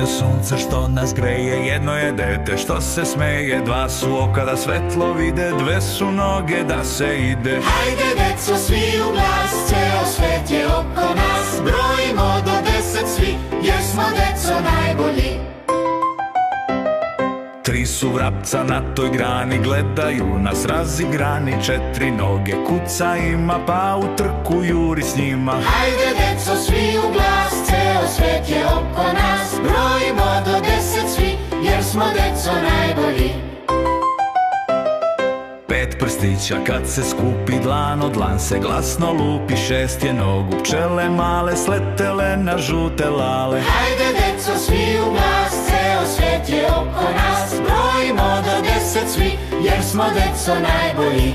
sunce što nas greje, jedno je dete što se smeje, dva su oka da svetlo vide, dve su noge da se ide. Hajde deco svi u glas, ceo svet je oko nas, brojimo do 10 svi, jer smo deco najbolji. Tri su vrapca na toj grani, gledaju nas razigrani, četiri noge kuca ima, pa u trku juri s njima. Hajde deco svi u glas, ceo svet je oko nas, brojimo do 10 svi, jer smo deco najbolji. Pet prstića kad se skupi, dlan od dlan se glasno lupi, šest je nogu pčele male sletele na žute lale. Hajde deco svi u glas, ceo svet je oko nas, brojimo do 10 svi, jer smo deco najbolji.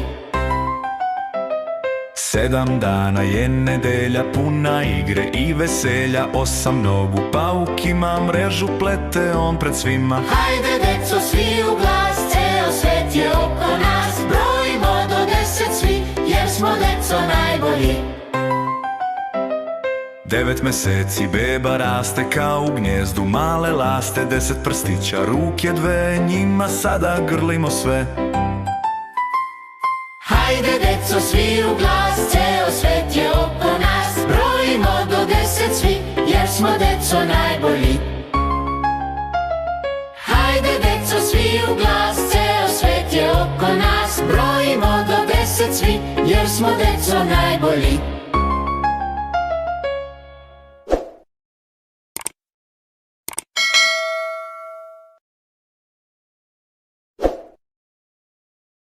7 dana je nedelja, puna igre i veselja, 8 nogu pauk ima, mrežu plete on pred svima. Hajde deco svi u glas, ceo svet je oko nas, brojimo do 10 svi, jer smo deco najbolji. 9 meseci beba raste kao u gnjezdu male laste, 10 prstića, ruke dve, njima sada grlimo sve. Hajde deco svi u glas, ceo svet je oko nas, brojimo do 10 svi, jer smo deco najbolji. Hajde deco svi u glas, ceo svet je oko nas, brojimo do 10 svi, jer smo deco najbolji.